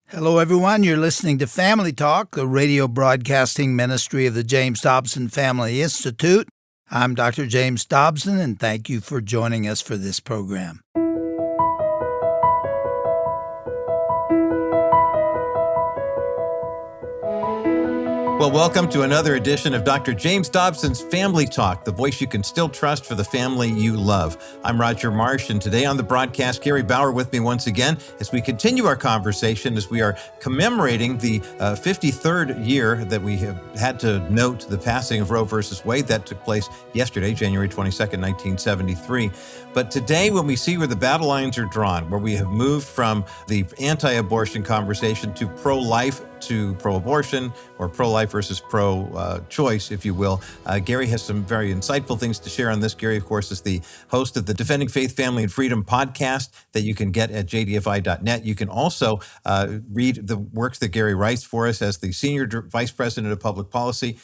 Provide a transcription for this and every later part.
Hello, everyone. You're listening to Family Talk, the radio broadcasting ministry of the James Dobson Family Institute. I'm Dr. James Dobson, and thank you for joining us for this program. Well, welcome to another edition of Dr. James Dobson's Family Talk, the voice you can still trust for the family you love. I'm Roger Marsh, and today on the broadcast, Gary Bauer with me once again as we continue our conversation as we are commemorating the 53rd year that we have had to note the passing of Roe versus Wade. That took place yesterday, January 22nd, 1973. But today, when we see where the battle lines are drawn, where we have moved from the anti-abortion conversation to pro-life to pro-abortion, or pro-life versus pro-choice, if you will. Gary has some very insightful things to share on this. Gary, of course, is the host of the Defending Faith, Family, and Freedom podcast that you can get at jdfi.net. You can also read the works that Gary writes for us as the Senior Vice President of Public Policy,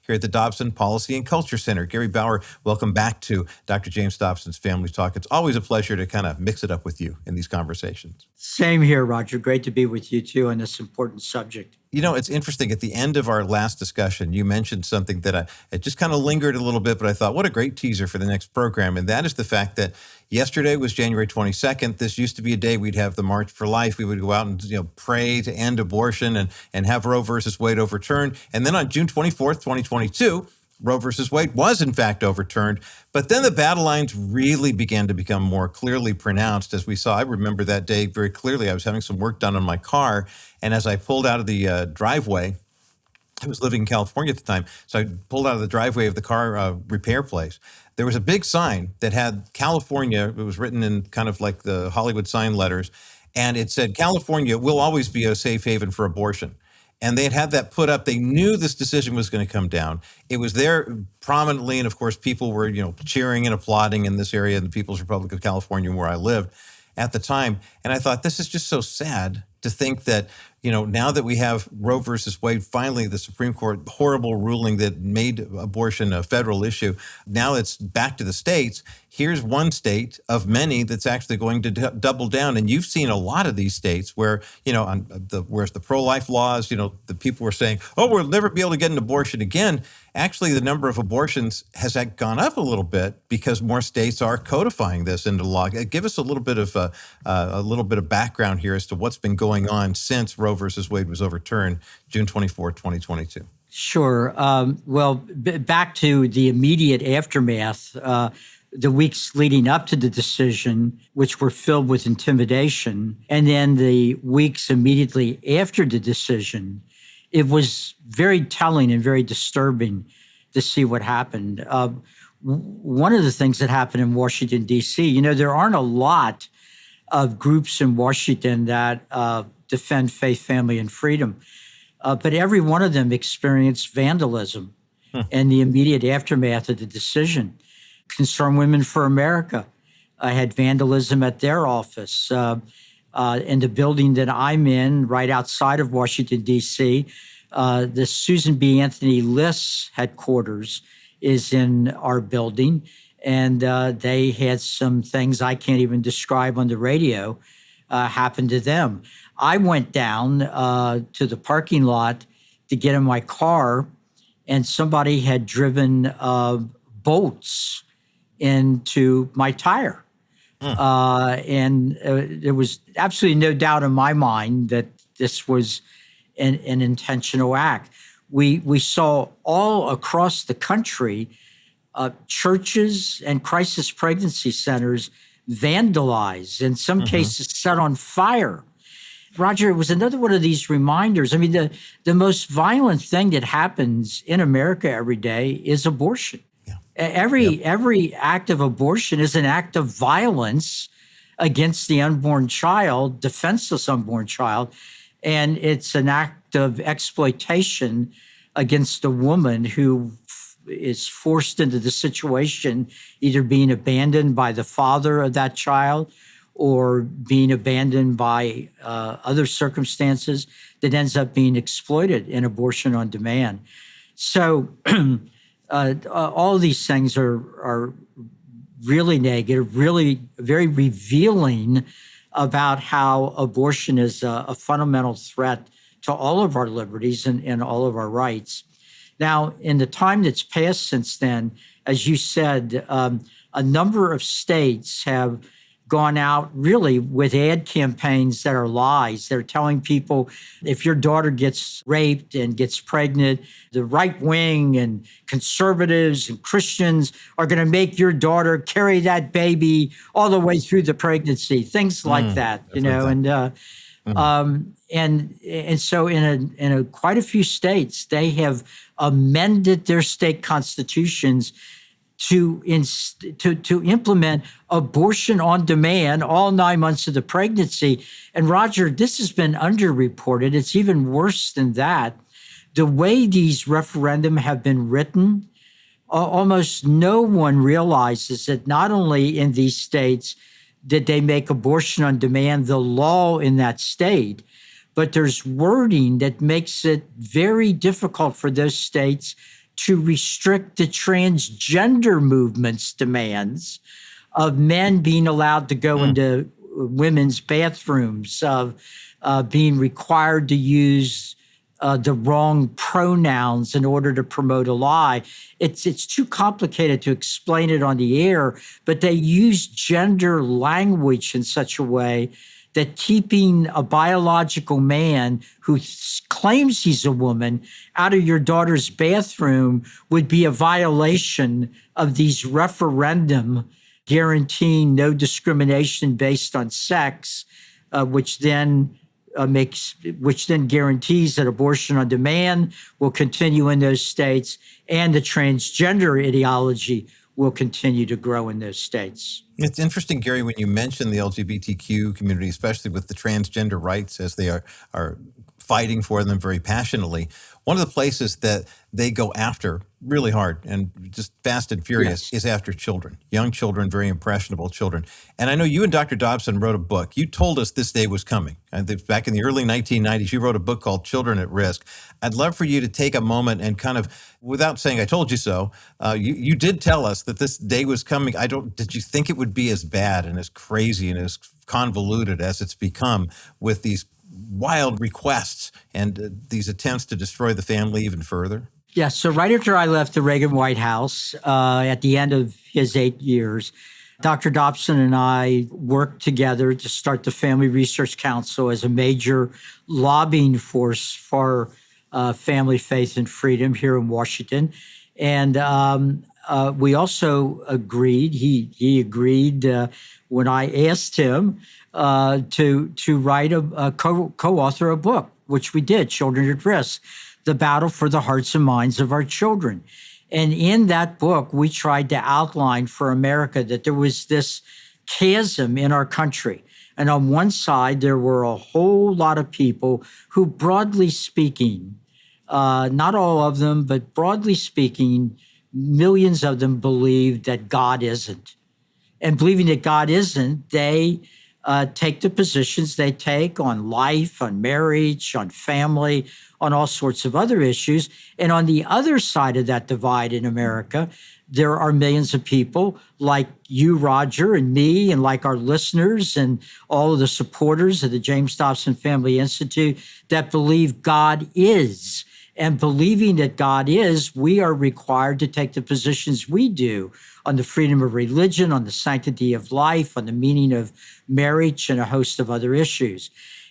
here at the Dobson Policy and Culture Center. Gary Bauer, welcome back to Dr. James Dobson's Family Talk. It's always a pleasure to kind of mix it up with you in these conversations. Same here, Roger. Great to be with you, too, on this important subject. You know, it's interesting. At the end of our last discussion, you mentioned something that it just kind of lingered a little bit, but I thought, what a great teaser for the next program. And that is the fact that yesterday was January 22nd. This used to be a day we'd have the March for Life. We would go out and, pray to end abortion and have Roe versus Wade overturned. And then on June 24th, 2022, Roe versus Wade was in fact overturned, but then the battle lines really began to become more clearly pronounced as we saw. I remember that day very clearly. I was having some work done on my car, and as I pulled out of the driveway, I was living in California at the time, so I pulled out of the driveway of the car repair place. There was a big sign that had California. It was written in kind of like the Hollywood sign letters, and it said, "California will always be a safe haven for abortion." And they had that put up. They knew this decision was going to come down. It was there prominently. And of course, people were, cheering and applauding in this area in the People's Republic of California where I lived at the time. And I thought, this is just so sad to think that, now that we have Roe versus Wade, finally the Supreme Court horrible ruling that made abortion a federal issue. Now it's back to the states. Here's one state of many that's actually going to double down. And you've seen a lot of these states where, where's the pro-life laws, the people were saying, oh, we'll never be able to get an abortion again. Actually, the number of abortions has gone up a little bit because more states are codifying this into law. Give us a little bit of background here as to what's been going on since Roe versus Wade was overturned June 24, 2022. Sure. Back to the immediate aftermath, the weeks leading up to the decision, which were filled with intimidation, and then the weeks immediately after the decision, it was very telling and very disturbing to see what happened. One of the things that happened in Washington, D.C., there aren't a lot of groups in Washington that defend faith, family, and freedom. But every one of them experienced vandalism in the immediate aftermath of the decision. Concerned Women for America had vandalism at their office. In the building that I'm in, right outside of Washington, D.C., the Susan B. Anthony List headquarters is in our building. And they had some things I can't even describe on the radio happen to them. I went down to the parking lot to get in my car, and somebody had driven bolts into my tire. And there was absolutely no doubt in my mind that this was an intentional act. We saw all across the country churches and crisis pregnancy centers vandalized, in some cases set on fire. Roger, it was another one of these reminders. I mean, the most violent thing that happens in America every day is abortion. Yeah. Every act of abortion is an act of violence against the unborn child, defenseless unborn child, and it's an act of exploitation against a woman who is forced into the situation, either being abandoned by the father of that child or being abandoned by other circumstances that ends up being exploited in abortion on demand. So all these things are really negative, really very revealing about how abortion is a fundamental threat to all of our liberties and all of our rights. Now, in the time that's passed since then, as you said, a number of states have gone out really with ad campaigns that are lies. They're telling people if your daughter gets raped and gets pregnant, the right wing and conservatives and Christians are going to make your daughter carry that baby all the way through the pregnancy, things like that, you know, and so in quite a few states, they have amended their state constitutions to implement abortion on demand all 9 months of the pregnancy. And Roger, this has been underreported. It's even worse than that. The way these referendum have been written, almost no one realizes that not only in these states did they make abortion on demand the law in that state, but there's wording that makes it very difficult for those states to restrict the transgender movement's demands of men being allowed to go into women's bathrooms, of being required to use the wrong pronouns in order to promote a lie. It's too complicated to explain it on the air, but they use gender language in such a way that keeping a biological man who claims he's a woman out of your daughter's bathroom would be a violation of these referendum guaranteeing no discrimination based on sex, which then guarantees that abortion on demand will continue in those states and the transgender ideology will continue to grow in those states. It's interesting, Gary, when you mention the LGBTQ community, especially with the transgender rights as they are fighting for them very passionately. One of the places that they go after really hard and just fast and furious is after children, young children, very impressionable children. And I know you and Dr. Dobson wrote a book. You told us this day was coming. Back in the early 1990s, you wrote a book called Children at Risk. I'd love for you to take a moment and kind of, without saying I told you so, you did tell us that this day was coming. Did you think it would be as bad and as crazy and as convoluted as it's become with these wild requests and these attempts to destroy the family even further? Yeah, so right after I left the Reagan White House, at the end of his 8 years, Dr. Dobson and I worked together to start the Family Research Council as a major lobbying force for family, faith, and freedom here in Washington. And we also agreed, he agreed when I asked him to write co-author a book, which we did, Children at Risk, The Battle for the Hearts and Minds of Our Children. And in that book, we tried to outline for America that there was this chasm in our country. And on one side, there were a whole lot of people who, broadly speaking, not all of them, but broadly speaking, millions of them believed that God isn't. And believing that God isn't, they take the positions they take on life, on marriage, on family, on all sorts of other issues. And on the other side of that divide in America, there are millions of people like you, Roger, and me, and like our listeners and all of the supporters of the James Dobson Family Institute that believe God is. And believing that God is, we are required to take the positions we do on the freedom of religion, on the sanctity of life, on the meaning of marriage, and a host of other issues.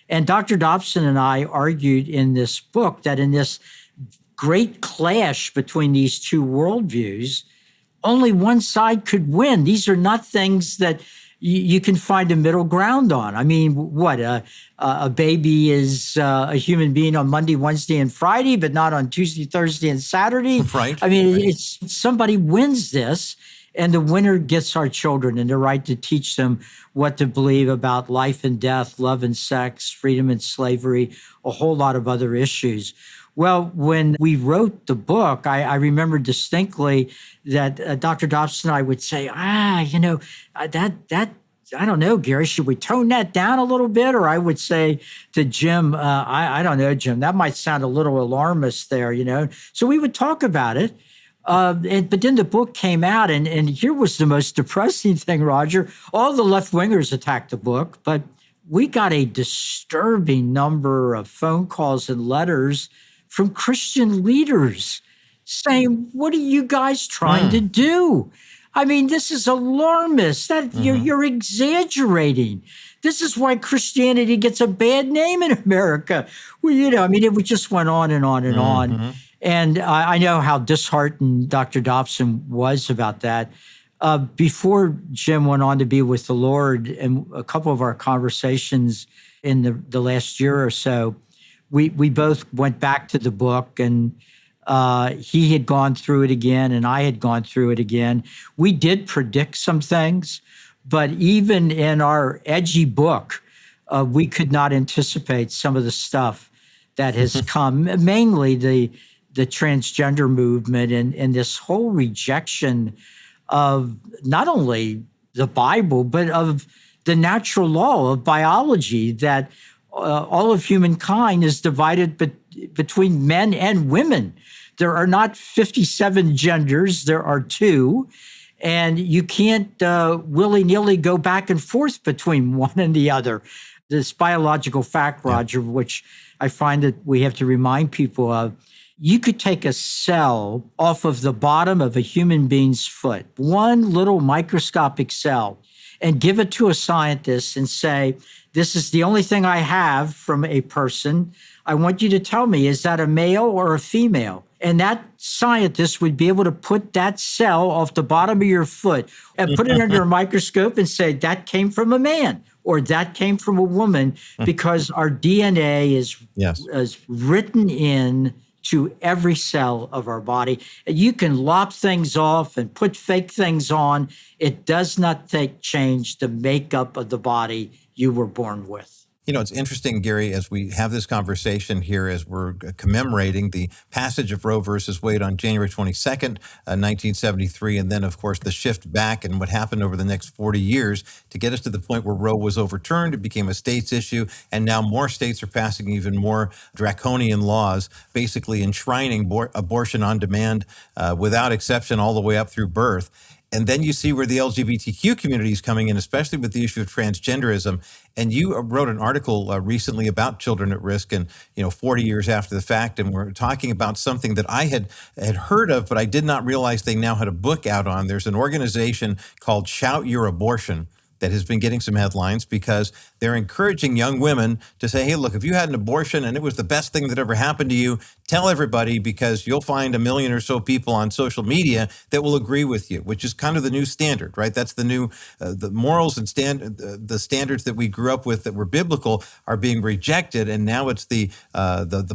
And Dr. Dobson and I argued in this book that in this great clash between these two worldviews, only one side could win. These are not things that you can find a middle ground on. I mean, what, a baby is a human being on Monday, Wednesday, and Friday, but not on Tuesday, Thursday, and Saturday. Right. I mean, it's somebody wins this, and the winner gets our children and the right to teach them what to believe about life and death, love and sex, freedom and slavery, a whole lot of other issues. Well, when we wrote the book, I remember distinctly that Dr. Dobson and I would say, that I don't know, Gary, should we tone that down a little bit? Or I would say to Jim, I don't know, Jim, that might sound a little alarmist there, So we would talk about it. But then the book came out, and here was the most depressing thing, Roger. All the left-wingers attacked the book, but we got a disturbing number of phone calls and letters from Christian leaders saying, what are you guys trying to do? I mean, this is alarmist. That you're exaggerating. This is why Christianity gets a bad name in America. Well, it just went on and on and on. And I know how disheartened Dr. Dobson was about that. Before Jim went on to be with the Lord, and a couple of our conversations in the last year or so, we both went back to the book, and he had gone through it again, and I had gone through it again. We did predict some things, but even in our edgy book, we could not anticipate some of the stuff that has come, mainly the transgender movement and this whole rejection of not only the Bible, but of the natural law of biology, that all of humankind is divided between men and women. There are not 57 genders, there are 2. And you can't willy-nilly go back and forth between one and the other. This biological fact, Roger, which I find that we have to remind people of, you could take a cell off of the bottom of a human being's foot, one little microscopic cell, and give it to a scientist and say, this is the only thing I have from a person. I want you to tell me, is that a male or a female? And that scientist would be able to put that cell off the bottom of your foot and put it under a microscope and say, that came from a man or that came from a woman, because our DNA is written in to every cell of our body. And you can lop things off and put fake things on. It does not change the makeup of the body you were born with. It's interesting, Gary, as we have this conversation here, as we're commemorating the passage of Roe versus Wade on January 22nd, 1973, and then, of course, the shift back and what happened over the next 40 years to get us to the point where Roe was overturned. It became a state's issue, and now more states are passing even more draconian laws, basically enshrining abortion on demand without exception all the way up through birth. And then you see where the LGBTQ community is coming in, especially with the issue of transgenderism. And you wrote an article recently about children at risk, and 40 years after the fact, and we're talking about something that I had heard of, but I did not realize they now had a book out on. There's an organization called Shout Your Abortion that has been getting some headlines because they're encouraging young women to say, hey, look, if you had an abortion and it was the best thing that ever happened to you, tell everybody, because you'll find a million or so people on social media that will agree with you, which is kind of the new standard, right? That's the new, the morals and the standards that we grew up with that were biblical are being rejected. And now it's the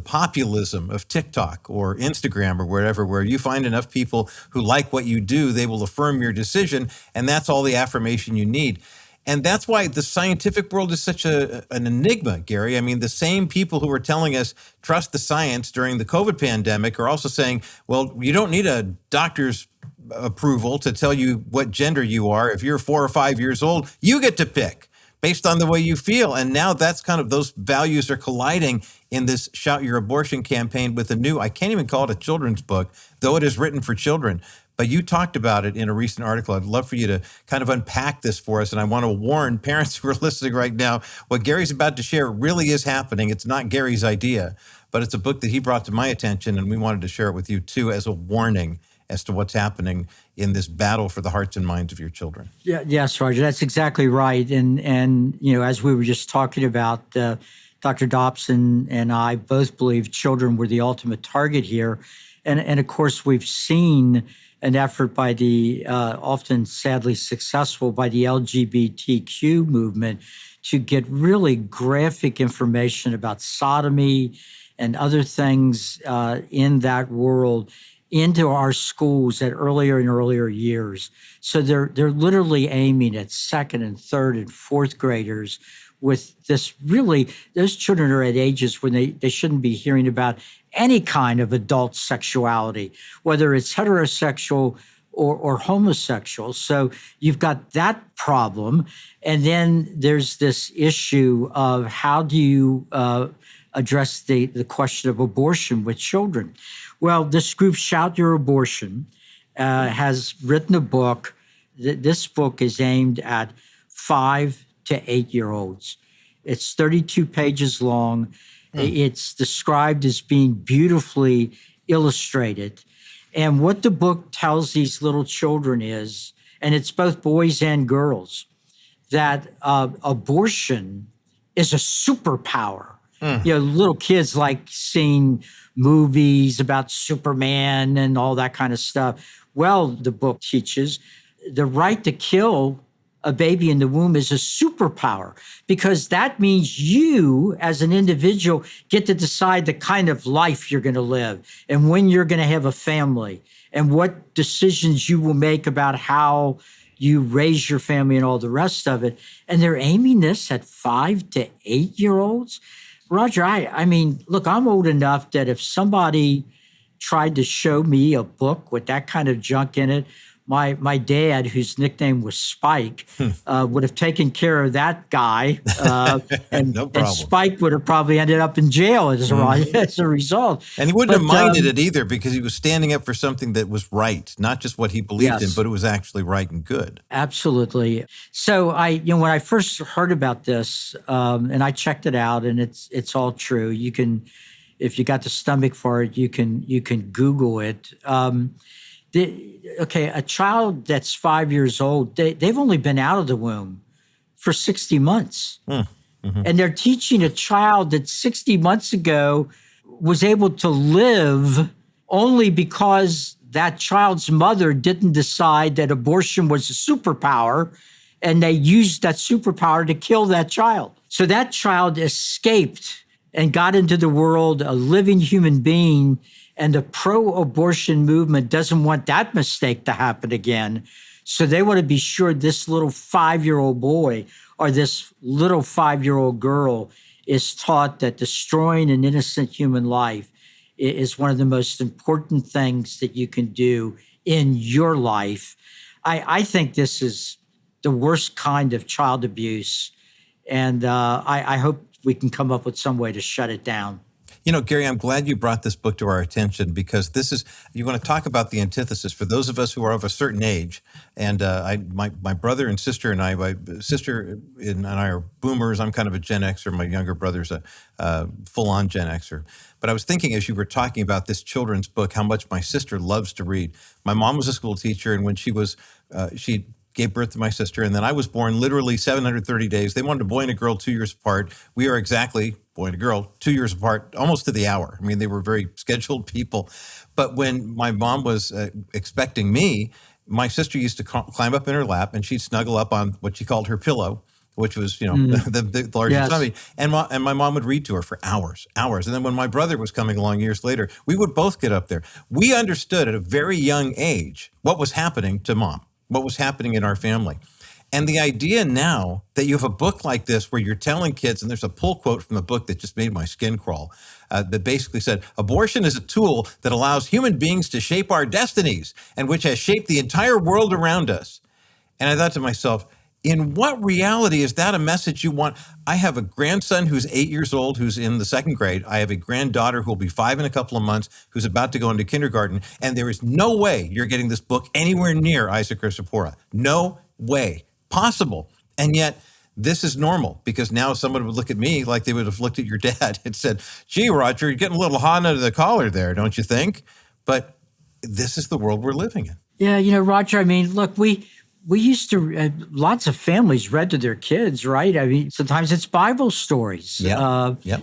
populism of TikTok or Instagram or wherever, where you find enough people who like what you do, they will affirm your decision. And that's all the affirmation you need. And that's why the scientific world is such an enigma, Gary. I mean, the same people who were telling us trust the science during the COVID pandemic are also saying, well, you don't need a doctor's approval to tell you what gender you are. If you're 4 or 5 years old, you get to pick based on the way you feel. And now that's kind of, those values are colliding in this Shout Your Abortion campaign with a new, I can't even call it a children's book, though it is written for children. But you talked about it in a recent article. I'd love for you to kind of unpack this for us. And I want to warn parents who are listening right now, what Gary's about to share really is happening. It's not Gary's idea, but it's a book that he brought to my attention, and we wanted to share it with you too as a warning as to what's happening in this battle for the hearts and minds of your children. Yeah, yes, Roger, that's exactly right. And as we were just talking about, Dr. Dobson and I both believe children were the ultimate target here. And of course, we've seen an effort by the often sadly successful by the LGBTQ movement to get really graphic information about sodomy and other things in that world into our schools at earlier and earlier years. So they're literally aiming at second and third and fourth graders with this really, those children are at ages when they shouldn't be hearing about any kind of adult sexuality, whether it's heterosexual or homosexual. So you've got that problem. And then there's this issue of how do you address the question of abortion with children? Well, this group, Shout Your Abortion, has written a book. This book is aimed at 5 to 8-year-olds. It's 32 pages long. It's described as being beautifully illustrated. And what the book tells these little children is, and it's both boys and girls, that abortion is a superpower. Little kids like seeing movies about Superman and all that kind of stuff. Well, the book teaches the right to kill a baby in the womb is a superpower, because that means you as an individual get to decide the kind of life you're going to live and when you're going to have a family and what decisions you will make about how you raise your family and all the rest of it. And they're aiming this at 5 to 8 year olds. Roger, I mean, look, I'm old enough that if somebody tried to show me a book with that kind of junk in it, my dad, whose nickname was Spike, would have taken care of that guy, and Spike would have probably ended up in jail as a result. And he wouldn't have minded it either, because he was standing up for something that was right, not just what he believed in, but it was actually right and good. Absolutely. So when I first heard about this, and I checked it out, and it's all true. You can, if you got the stomach for it, you can Google it. A child that's 5 years old, they've only been out of the womb for 60 months. And they're teaching a child that 60 months ago was able to live only because that child's mother didn't decide that abortion was a superpower, and they used that superpower to kill that child. So that child escaped and got into the world a living human being. And the pro-abortion movement doesn't want that mistake to happen again. So they want to be sure this little 5-year-old boy or this little 5-year-old girl is taught that destroying an innocent human life is one of the most important things that you can do in your life. I think this is the worst kind of child abuse. And I hope we can come up with some way to shut it down. You know, Gary, I'm glad you brought this book to our attention, because this is, you want to talk about the antithesis for those of us who are of a certain age. And my brother and sister and my sister and I are boomers. I'm kind of a Gen Xer. My younger brother's a full-on Gen Xer. But I was thinking, as you were talking about this children's book, how much my sister loves to read. My mom was a school teacher, and when she gave birth to my sister, and then I was born literally 730 days. They wanted a boy and a girl 2 years apart. We are exactly, boy and a girl, 2 years apart, almost to the hour. I mean, they were very scheduled people. But when my mom was expecting me, my sister used to climb up in her lap, and she'd snuggle up on what she called her pillow, which was, the largest tummy. And my mom would read to her for hours. And then when my brother was coming along years later, we would both get up there. We understood at a very young age what was happening to mom, what was happening in our family. And the idea now that you have a book like this where you're telling kids, and there's a pull quote from the book that just made my skin crawl, that basically said, abortion is a tool that allows human beings to shape our destinies and which has shaped the entire world around us. And I thought to myself, in what reality is that a message you want? I have a grandson who's 8 years old, who's in the second grade. I have a granddaughter who will be 5 in a couple of months, who's about to go into kindergarten. And there is no way you're getting this book anywhere near Isaac or Zipporah. No way possible. And yet this is normal, because now someone would look at me like they would have looked at your dad and said, gee, Roger, you're getting a little hot under the collar there, don't you think? But this is the world we're living in. Yeah, Roger, I mean, look, we used to, lots of families read to their kids, right? I mean, sometimes it's Bible stories.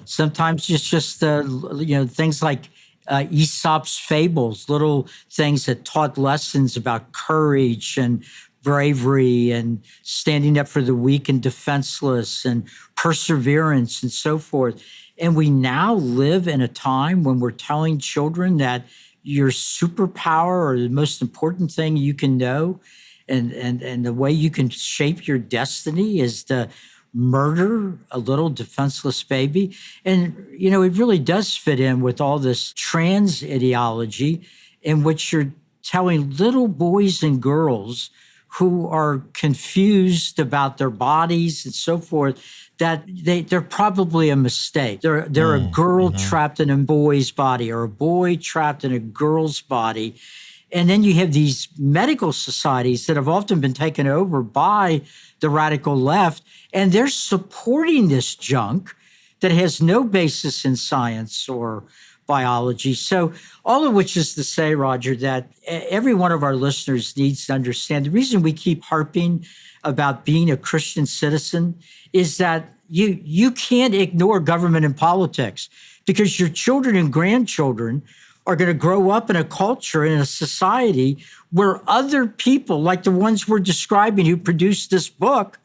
Sometimes it's just, things like Aesop's fables, little things that taught lessons about courage and bravery and standing up for the weak and defenseless and perseverance and so forth. And we now live in a time when we're telling children that your superpower, or the most important thing you can know, and the way you can shape your destiny, is to murder a little defenseless baby. And, it really does fit in with all this trans ideology in which you're telling little boys and girls who are confused about their bodies and so forth that they're probably a mistake. They're a girl trapped in a boy's body, or a boy trapped in a girl's body. And then you have these medical societies that have often been taken over by the radical left, and they're supporting this junk that has no basis in science or biology. So all of which is to say, Roger, that every one of our listeners needs to understand the reason we keep harping about being a Christian citizen is that you can't ignore government and politics, because your children and grandchildren are going to grow up in a culture, in a society where other people, like the ones we're describing who produced this book,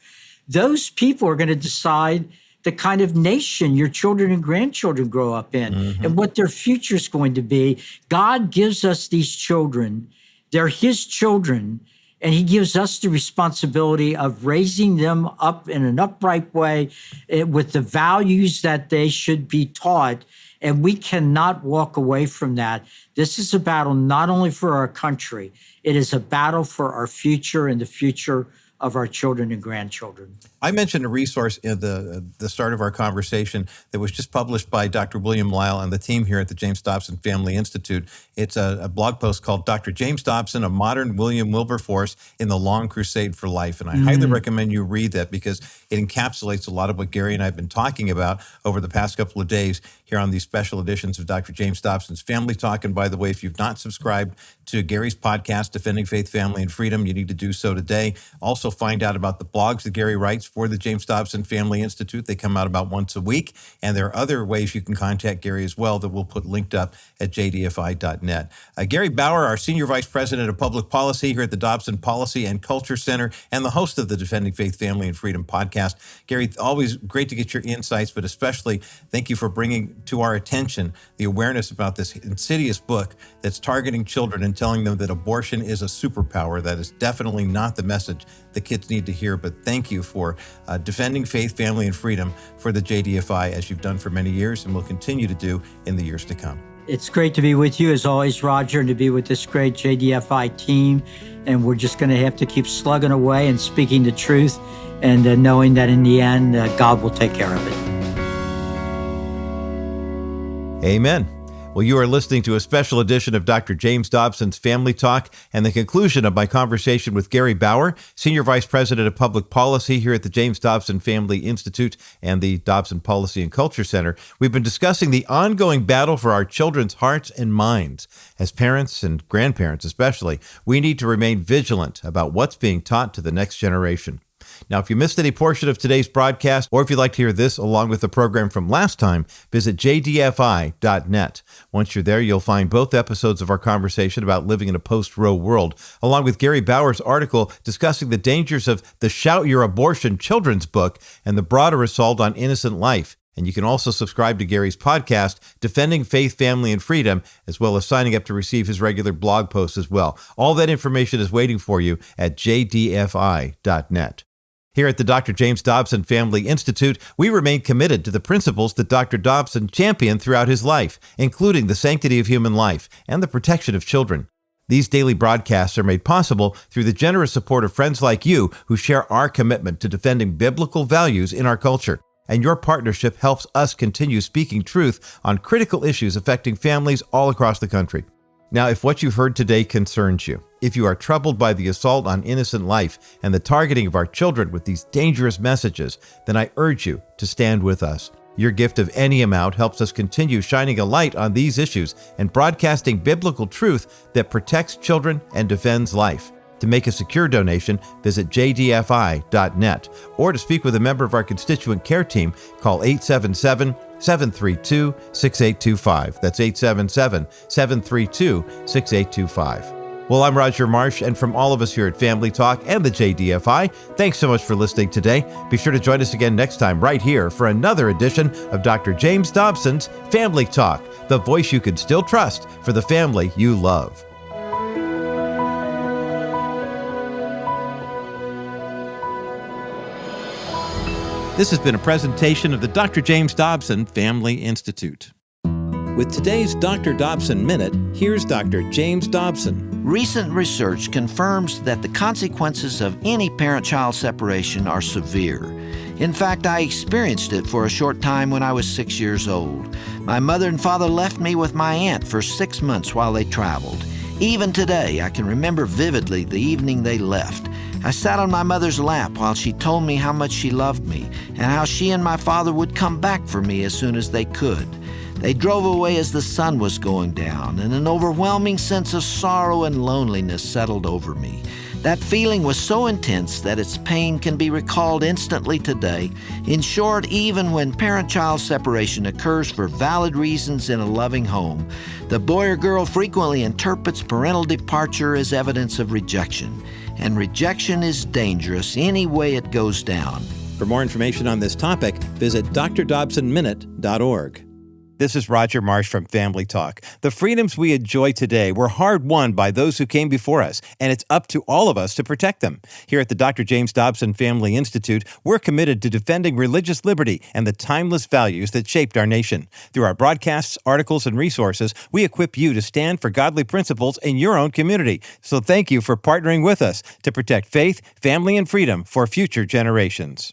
those people are going to decide the kind of nation your children and grandchildren grow up in and what their future is going to be. God gives us these children. They're his children, and he gives us the responsibility of raising them up in an upright way with the values that they should be taught. And we cannot walk away from that. This is a battle not only for our country, it is a battle for our future and the future of our children and grandchildren. I mentioned a resource at the start of our conversation that was just published by Dr. William Lyle and the team here at the James Dobson Family Institute. It's a blog post called Dr. James Dobson, A Modern William Wilberforce in the Long Crusade for Life. And I highly recommend you read that because it encapsulates a lot of what Gary and I have been talking about over the past couple of days here on these special editions of Dr. James Dobson's Family Talk. And by the way, if you've not subscribed to Gary's podcast, Defending Faith, Family, and Freedom, you need to do so today. Also find out about the blogs that Gary writes for the James Dobson Family Institute. They come out about once a week. And there are other ways you can contact Gary as well that we'll put linked up at jdfi.net. Gary Bauer, our Senior Vice President of Public Policy here at the Dobson Policy and Culture Center and the host of the Defending Faith, Family, and Freedom podcast. Gary, always great to get your insights, but especially thank you for bringing to our attention the awareness about this insidious book that's targeting children and telling them that abortion is a superpower. That is definitely not the message the kids need to hear, but thank you for defending faith, family, and freedom for the JDFI, as you've done for many years and will continue to do in the years to come. It's great to be with you, as always, Roger, and to be with this great JDFI team. And we're just going to have to keep slugging away and speaking the truth and knowing that in the end, God will take care of it. Amen. Well, you are listening to a special edition of Dr. James Dobson's Family Talk and the conclusion of my conversation with Gary Bauer, Senior Vice President of Public Policy here at the James Dobson Family Institute and the Dobson Policy and Culture Center. We've been discussing the ongoing battle for our children's hearts and minds. As parents and grandparents especially, we need to remain vigilant about what's being taught to the next generation. Now, if you missed any portion of today's broadcast, or if you'd like to hear this along with the program from last time, visit jdfi.net. Once you're there, you'll find both episodes of our conversation about living in a post-Roe world, along with Gary Bauer's article discussing the dangers of the Shout Your Abortion children's book and the broader assault on innocent life. And you can also subscribe to Gary's podcast, Defending Faith, Family, and Freedom, as well as signing up to receive his regular blog posts as well. All that information is waiting for you at jdfi.net. Here at the Dr. James Dobson Family Institute, we remain committed to the principles that Dr. Dobson championed throughout his life, including the sanctity of human life and the protection of children. These daily broadcasts are made possible through the generous support of friends like you who share our commitment to defending biblical values in our culture. And your partnership helps us continue speaking truth on critical issues affecting families all across the country. Now, if what you've heard today concerns you, if you are troubled by the assault on innocent life and the targeting of our children with these dangerous messages, then I urge you to stand with us. Your gift of any amount helps us continue shining a light on these issues and broadcasting biblical truth that protects children and defends life. To make a secure donation, visit jdfi.net, or to speak with a member of our constituent care team, call 877-732-6825. That's 877-732-6825. Well, I'm Roger Marsh, and from all of us here at Family Talk and the JDFI, thanks so much for listening today. Be sure to join us again next time right here for another edition of Dr. James Dobson's Family Talk, the voice you can still trust for the family you love. This has been a presentation of the Dr. James Dobson Family Institute. With today's Dr. Dobson Minute, here's Dr. James Dobson. Recent research confirms that the consequences of any parent-child separation are severe. In fact, I experienced it for a short time when I was 6 years old. My mother and father left me with my aunt for 6 months while they traveled. Even today, I can remember vividly the evening they left. I sat on my mother's lap while she told me how much she loved me and how she and my father would come back for me as soon as they could. They drove away as the sun was going down, and an overwhelming sense of sorrow and loneliness settled over me. That feeling was so intense that its pain can be recalled instantly today. In short, even when parent-child separation occurs for valid reasons in a loving home, the boy or girl frequently interprets parental departure as evidence of rejection. And rejection is dangerous any way it goes down. For more information on this topic, visit drdobsonminute.org. This is Roger Marsh from Family Talk. The freedoms we enjoy today were hard-won by those who came before us, and it's up to all of us to protect them. Here at the Dr. James Dobson Family Institute, we're committed to defending religious liberty and the timeless values that shaped our nation. Through our broadcasts, articles, and resources, we equip you to stand for godly principles in your own community. So thank you for partnering with us to protect faith, family, and freedom for future generations.